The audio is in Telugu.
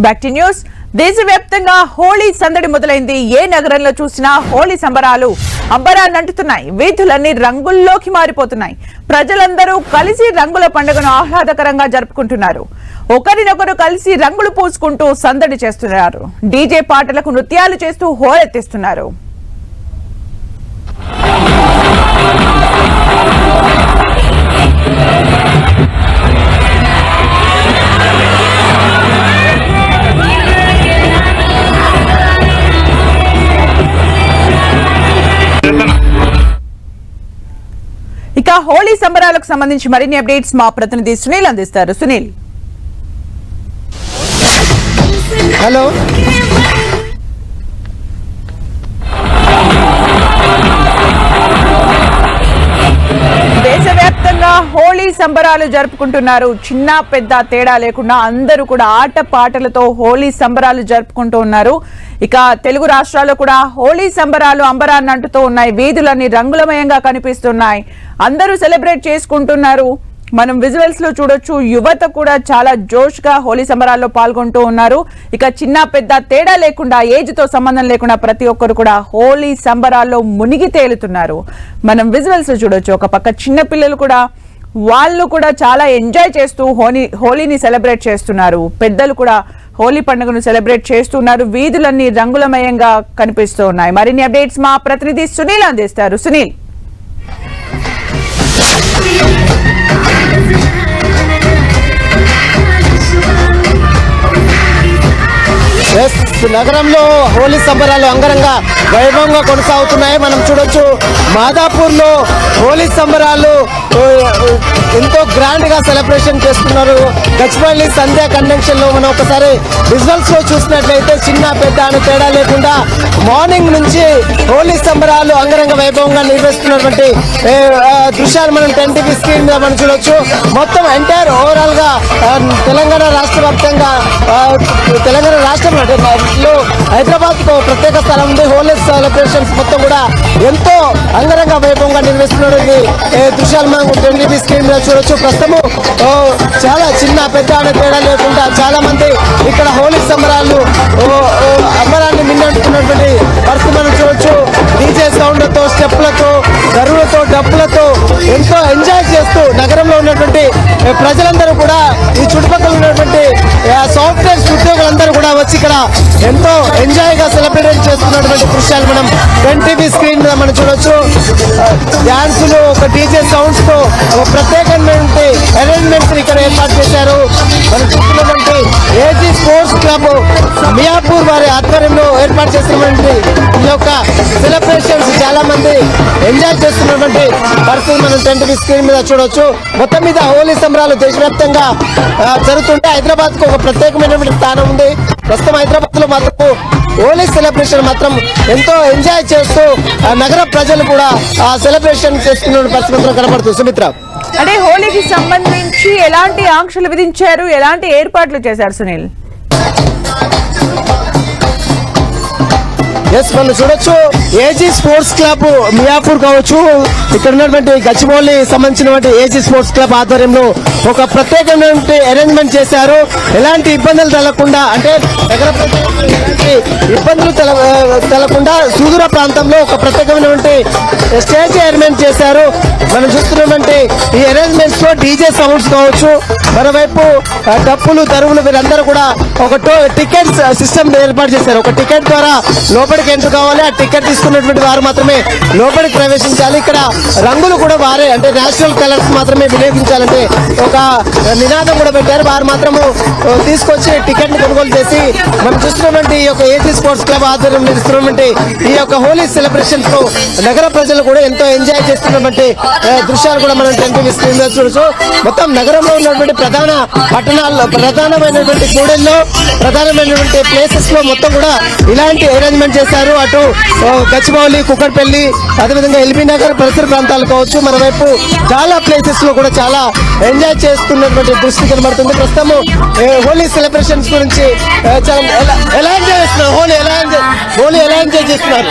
Back to news. దేశవ్యాప్తంగా హోళీ సందడి మొదలైంది. ఏ నగరంలో చూసినా హోళీ సంబరాలు అంబరాన్ని అంటుతున్నాయి. వీధులన్నీ రంగుల్లోకి మారిపోతున్నాయి. ప్రజలందరూ కలిసి రంగుల పండుగను ఆహ్లాదకరంగా జరుపుకుంటున్నారు. ఒకరినొకరు కలిసి రంగులు పూసుకుంటూ సందడి చేస్తున్నారు. డీజే పాటలకు నృత్యాలు చేస్తూ హోరెత్తిస్తున్నారు. ఇక హోళీ సంబరాలకు సంబంధించి మరిన్ని అప్డేట్స్ మా ప్రతినిధి సునీల్ అందిస్తారు. సునీల్. హలో. దేశవ్యాప్తంగా హోళీ సంబరాలు జరుపుకుంటున్నారు. చిన్న పెద్ద తేడా లేకుండా అందరూ కూడా ఆట పాటలతో హోళీ సంబరాలు జరుపుకుంటూ ఉన్నారు. ఇక తెలుగు రాష్ట్రాల్లో కూడా హోళీ సంబరాలు అంబరాన్ని అంటుతూ ఉన్నాయి. వీధులన్నీ రంగులమయంగా కనిపిస్తున్నాయి. అందరూ సెలబ్రేట్ చేసుకుంటున్నారు. మనం విజువల్స్ లో చూడొచ్చు. యువత కూడా చాలా జోష్ గా హోళీ సంబరాల్లో పాల్గొంటూ ఉన్నారు. ఇక చిన్న పెద్ద తేడా లేకుండా, ఏజ్ తో సంబంధం లేకుండా ప్రతి ఒక్కరు కూడా హోళీ సంబరాల్లో మునిగి తేలుతున్నారు. మనం విజువల్స్ లో చూడొచ్చు. ఒక పక్క చిన్న పిల్లలు కూడా వాళ్ళు కూడా చాలా ఎంజాయ్ చేస్తూ హోలీని సెలబ్రేట్ చేస్తున్నారు. పెద్దలు కూడా హోలీ పండుగను సెలబ్రేట్ చేస్తున్నారు. వీధులన్నీ రంగులమయంగా కనిపిస్తూ ఉన్నాయి. మరిన్ని అప్డేట్స్ మా ప్రతినిధి సునీల్ అందిస్తారు. సునీల్. నగరంలో హోలీ సంబరాలు అంగరంగ వైభవంగా కొనసాగుతున్నాయి. మనం చూడొచ్చు, మాదాపూర్ లో హోలీ సంబరాలు ఎంతో గ్రాండ్ గా సెలబ్రేషన్ చేస్తున్నారు. గచ్చిబౌలి సంధ్యా కన్వెన్షన్ లో మనం ఒకసారి విజువల్స్ లో చూసినట్లయితే చిన్న పెద్ద అని తేడా లేకుండా మార్నింగ్ నుంచి హోలీ సంబరాలు అంగరంగ వైభవంగా నిర్వహిస్తున్నటువంటి దృశ్యాలు మనం 10 స్క్రీన్ మీద మనం చూడొచ్చు. మొత్తం ఎంటైర్ ఓవరాల్ గా తెలంగాణ రాష్ట్ర వ్యాప్తంగా తెలంగాణ రాష్ట్రంలో హైదరాబాద్ కు ప్రత్యేక స్థలం ఉంది. హోలీ సెలబ్రేషన్స్ మొత్తం కూడా ఎంతో అంగరంగ వైభవంగా నిర్వహిస్తున్నటువంటి దృశ్యాలు మనం 10 స్క్రీన్ మీద చూడొచ్చు. ప్రస్తుతము చాలా చిన్న పెద్ద అనే తేడా లేకుండా చాలా మంది ఇక్కడ హోలీ సంబరాలు అంబరాన్ని మిన్నంటున్నటువంటి పరిస్థితి మనం చూడొచ్చు. డీజే సౌండ్లతో, స్టెప్లతో, దరువులతో, డప్పులతో ఎంతో ఎంజాయ్ చేస్తూ నగరంలో ఉన్నటువంటి ప్రజలందరూ కూడా, ఈ చుట్టుపక్కల ఉన్నటువంటి సాఫ్ట్వేర్ ఉద్యోగులందరూ కూడా వచ్చి ఇక్కడ ఎంతో ఎంజాయ్ గా సెలబ్రేట్ చేస్తున్నటువంటి దృశ్యాలు మనం 10 స్క్రీన్ మీద మనం చూడొచ్చు. డాన్సులు, ఒక డీజే సౌండ్స్ తో ప్రత్యేకమైనటువంటి అరేంజ్మెంట్స్ ఇక్కడ ఏర్పాటు చేశారు. మనం చూస్తున్నటువంటి ఏజీ స్పోర్ట్స్ క్లబ్ మియాపూర్ వారి ఆధ్వర్యంలో ఏర్పాటు చేస్తున్నటువంటి ఈ యొక్క సెలబ్రేషన్స్ చాలా మంది ఎంజాయ్ చేస్తున్నటువంటి పరిస్థితి మనం 10 స్క్రీన్ మీద చూడొచ్చు. మొత్తం మీద హోలీ సంబరాలు దేశవ్యాప్తంగా జరుగుతుంటే హైదరాబాద్ కు ఒక ప్రత్యేకమైనటువంటి స్థానం ఉంది. ప్రస్తుతం హైదరాబాద్ లో మాత్రం హోలీ సెలబ్రేషన్ మాత్రం ఎంతో ఎంజాయ్ చేస్తూ నగర ప్రజలు కూడా ఆ సెలబ్రేషన్ చేసుకున్న పరిస్థితి కనబడుతుంది. సుమిత్ర, అంటే హోలీకి సంబంధించి ఎలాంటి ఆంక్షలు విధించారు, ఎలాంటి ఏర్పాట్లు చేశారు సునీల్? మనం చూడొచ్చు, ఏజీ స్పోర్ట్స్ క్లబ్ మియాపూర్ కావచ్చు, ఇక్కడ ఉన్నటువంటి గచ్చిబౌలి సంబంధించినటువంటి ఏజీ స్పోర్ట్స్ క్లబ్ ఆధ్వర్యంలో ఒక ప్రత్యేకమైనటువంటి అరేంజ్మెంట్ చేశారు. ఎలాంటి ఇబ్బందులు తెలకుండా, అంటే నగర ఎలాంటి ఇబ్బందులు తెలకుండా సుదూర ప్రాంతంలో ఒక ప్రత్యేకమైనటువంటి స్టేజ్ అరేంజ్మెంట్ చేశారు. మనం చూస్తున్నటువంటి ఈ అరేంజ్మెంట్స్ లో డీజే సౌండ్స్ కావచ్చు, మరోవైపు డప్పులు, దరువులు, వీరందరూ కూడా ఒక టికెట్ సిస్టమ్ ఏర్పాటు చేశారు. ఒక టికెట్ ద్వారా లోపలికి ఎంటర్ కావాలి. ఆ టికెట్ తీసుకున్నటువంటి వారు మాత్రమే లోపలికి ప్రవేశించాలి. ఇక్కడ రంగులు కూడా వారే, అంటే నేచురల్ కలర్స్ మాత్రమే వినియోగించాలంటే ఒక నినాదం కూడా పెట్టారు. వారు మాత్రము తీసుకొచ్చి టికెట్ ని కొనుగోలు చేసి మనం చూస్తున్నటువంటి ఈ యొక్క ఏజీ స్పోర్ట్స్ క్లబ్ ఆధ్వర్యంలో ఇస్తున్నటువంటి ఈ యొక్క హోలీ సెలబ్రేషన్స్ తో నగర ప్రజలు కూడా ఎంతో ఎంజాయ్ చేస్తున్నటువంటి దృశ్యాలు కూడా మనం 10 స్క్రీన్ మీద చూడొచ్చు. మొత్తం నగరంలో ఉన్నటువంటి ప్రధాన పట్టణాల్లో, ప్రధానమైనటువంటి కూడల్లో, ప్రధానమైనటువంటి ప్లేసెస్ లో మొత్తం కూడా ఇలాంటి అరేంజ్మెంట్ చేశారు. అటు గచ్చిబౌలి, కుక్కట్పల్లి, అదేవిధంగా ఎల్బీ నగర్ పరిసర ప్రాంతాలు కావచ్చు, మరోవైపు చాలా ప్లేసెస్ లో కూడా చాలా ఎంజాయ్ చేస్తున్నటువంటి దృష్టి కనబడుతుంది. ప్రస్తుతం హోలీ సెలబ్రేషన్స్ గురించి ఎలా ఎంజాయ్ చేస్తున్నారు, హోలీ ఎలా ఎంజాయ్ చేస్తున్నారు?